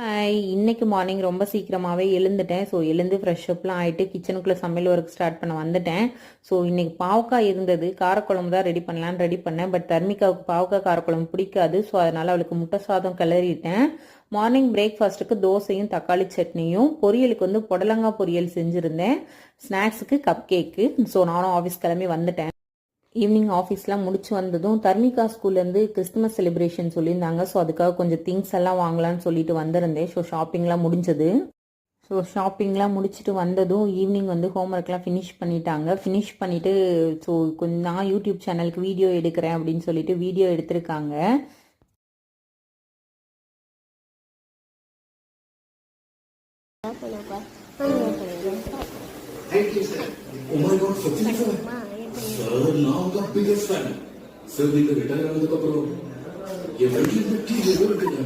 இன்னைக்கு மார்னிங் ரொம்ப சீக்கிரமாகவே எழுந்துட்டேன். ஸோ எழுந்து ஃப்ரெஷ்அப்லாம் ஆகிட்டு கிச்சனுக்குள்ளே சமையல் ஒர்க் ஸ்டார்ட் பண்ண வந்துட்டேன். ஸோ இன்னைக்கு பாவக்காய் இருந்தது, காரக்குழம்பு தான் ரெடி பண்ணலான்னு ரெடி பண்ணேன். பட் தர்மிகாவுக்கு பாவக்காய் காரக்குழம்பு பிடிக்காது. ஸோ அதனால் அவளுக்கு முட்டை சாதம் கிளறிட்டேன். மார்னிங் பிரேக்ஃபாஸ்ட்டுக்கு தோசையும் தக்காளி சட்னியும், பொரியலுக்கு வந்து புடலங்காய் பொரியல் செஞ்சுருந்தேன். ஸ்நாக்ஸுக்கு கப் கேக்கு. ஸோ நானும் ஆஃபீஸ் கிளம்பி வந்துட்டேன். ஈவினிங் ஆஃபீஸ்லாம் முடிச்சு வந்ததும் தர்மிகா ஸ்கூல்லேருந்து கிறிஸ்துமஸ் செலிப்ரேஷன் சொல்லியிருந்தாங்க. ஸோ அதுக்காக கொஞ்சம் திங்ஸ் எல்லாம் வாங்கலான்னு சொல்லிட்டு வந்திருந்தேன். ஸோ ஷாப்பிங்லாம் முடிஞ்சது. ஸோ ஷாப்பிங்லாம் முடிச்சுட்டு வந்ததும் ஈவினிங் வந்து ஹோம்ஒர்க்லாம் ஃபினிஷ் பண்ணிட்டாங்க. ஃபினிஷ் பண்ணிவிட்டு ஸோ கொஞ்சம் நான் யூடியூப் சேனலுக்கு வீடியோ எடுக்கிறேன் அப்படின்னு சொல்லிட்டு வீடியோ எடுத்திருக்காங்க. Thank you, sir. Oh my God, Sachin sir. Sir, now the biggest fan. Sir, நீங்க ரிட்டையர் ஆனதுக்கு அப்புறம் என் வீட்டுல இந்த டீ எவ்வளவு இருக்குங்க